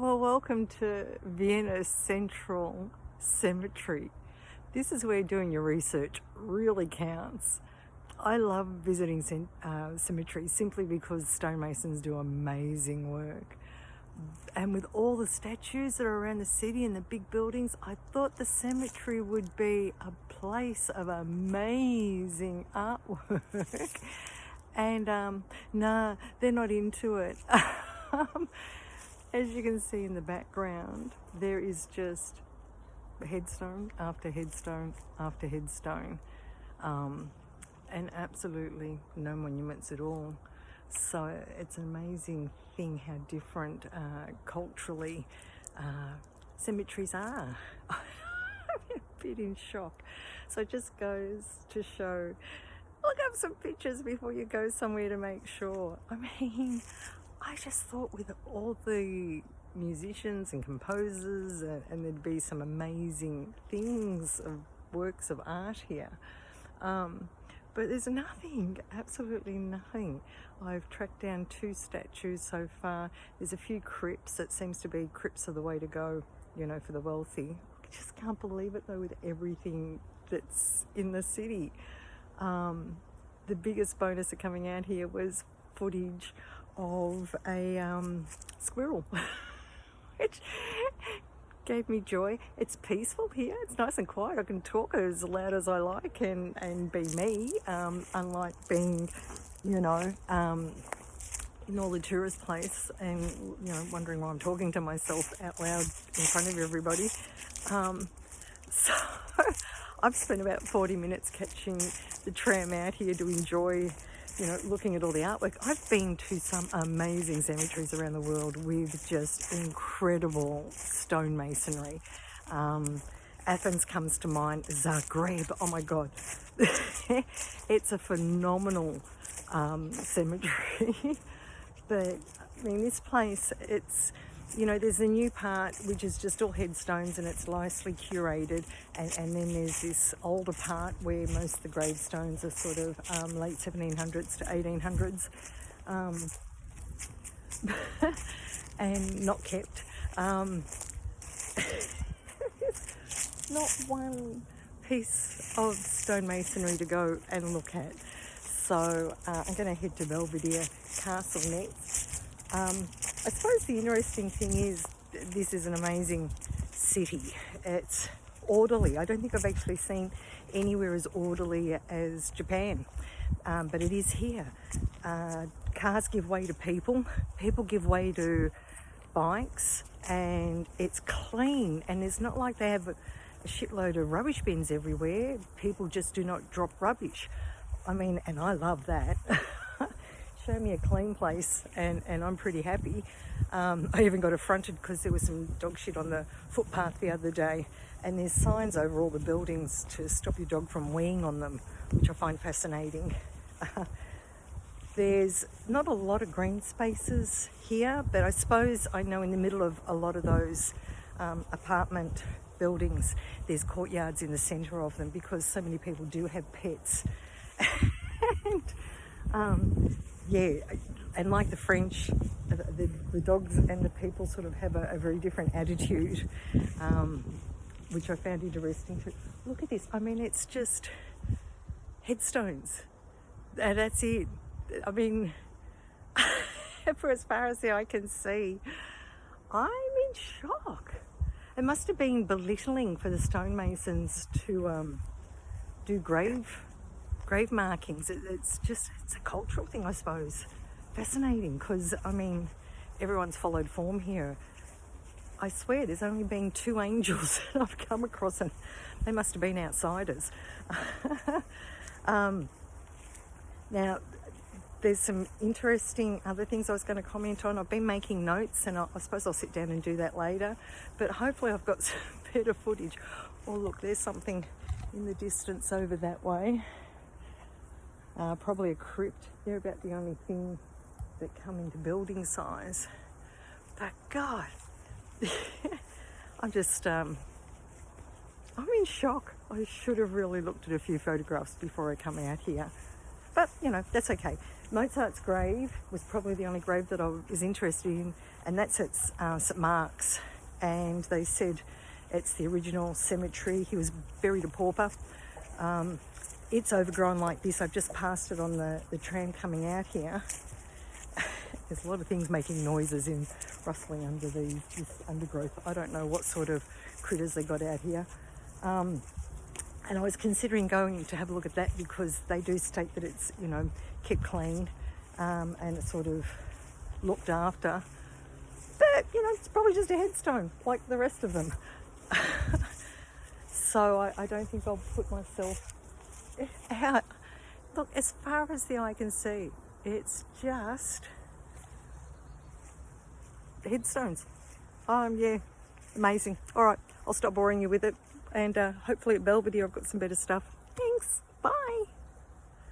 Well, welcome to Vienna Central Cemetery. This is where doing your research really counts. I love visiting cemeteries simply because stonemasons do amazing work. And with all the statues that are around the city and the big buildings, I thought the cemetery would be a place of amazing artwork. And nah, they're not into it. As you can see in the background, there is just headstone after headstone after headstone, and absolutely no monuments at all. So it's an amazing thing how different culturally cemeteries are. I'm a bit in shock. So it just goes to show, look up some pictures before you go somewhere to make sure. I mean, I just thought with all the musicians and composers, and there'd be some amazing things of works of art here. But there's nothing, absolutely nothing. I've tracked down 2 statues so far. There's a few crypts. It seems to be crypts are the way to go, you know, for the wealthy. I just can't believe it though with everything that's in the city. The biggest bonus of coming out here was footage of a squirrel, which gave me joy. It's peaceful here. It's nice and quiet. I can talk as loud as I like and be me, unlike being, you know, in all the tourist place and, you know, wondering why I'm talking to myself out loud in front of everybody. So I've spent about 40 minutes catching the tram out here to enjoy, you know, looking at all the artwork. I've been to some amazing cemeteries around the world with just incredible stonemasonry. Athens comes to mind, Zagreb, oh my God. It's a phenomenal cemetery. But, I mean, this place, it's, you know, there's a new part which is just all headstones and it's nicely curated, and then there's this older part where most of the gravestones are sort of late 1700s to 1800s, and not kept. Not one piece of stonemasonry to go and look at. So I'm going to head to Belvedere Castle next. I suppose the interesting thing is this is an amazing city. It's orderly. I don't think I've actually seen anywhere as orderly as Japan, but it is here. Cars give way to people. People give way to bikes, and it's clean, and it's not like they have a shitload of rubbish bins everywhere. People just do not drop rubbish. I mean, and I love that. Show me a clean place and I'm pretty happy. I even got affronted because there was some dog shit on the footpath the other day, and there's signs over all the buildings to stop your dog from weeing on them, which I find fascinating. There's not a lot of green spaces here, but I suppose I know in the middle of a lot of those apartment buildings, there's courtyards in the centre of them because so many people do have pets. And yeah, and like the French, the dogs and the people sort of have a very different attitude, which I found interesting too. Look at this. I mean, it's just headstones. And that's it. I mean, for as far as the eye can see, I'm in shock. It must have been belittling for the stonemasons to do grave markings. It's a cultural thing, I suppose. Fascinating, because I mean, everyone's followed form here. I swear there's only been 2 angels that I've come across, and they must have been outsiders. Now, there's some interesting other things I was going to comment on. I've been making notes, and I suppose I'll sit down and do that later, but hopefully I've got some better footage. Oh look, there's something in the distance over that way. Probably a crypt. They're about the only thing that come into building size. But God, I'm in shock. I should have really looked at a few photographs before I come out here. But, you know, that's okay. Mozart's grave was probably the only grave that I was interested in, and that's at St Mark's, and they said it's the original cemetery. He was buried a pauper. It's overgrown like this. I've just passed it on the tram coming out here. There's a lot of things making noises in rustling under this undergrowth. I don't know what sort of critters they got out here. And I was considering going to have a look at that because they do state that it's, you know, kept clean and it's sort of looked after. But, you know, it's probably just a headstone like the rest of them. So I don't think I'll put myself out. Look, as far as the eye can see, it's just headstones. Yeah, amazing. All right, I'll stop boring you with it, and hopefully at Belvedere I've got some better stuff. Thanks, bye.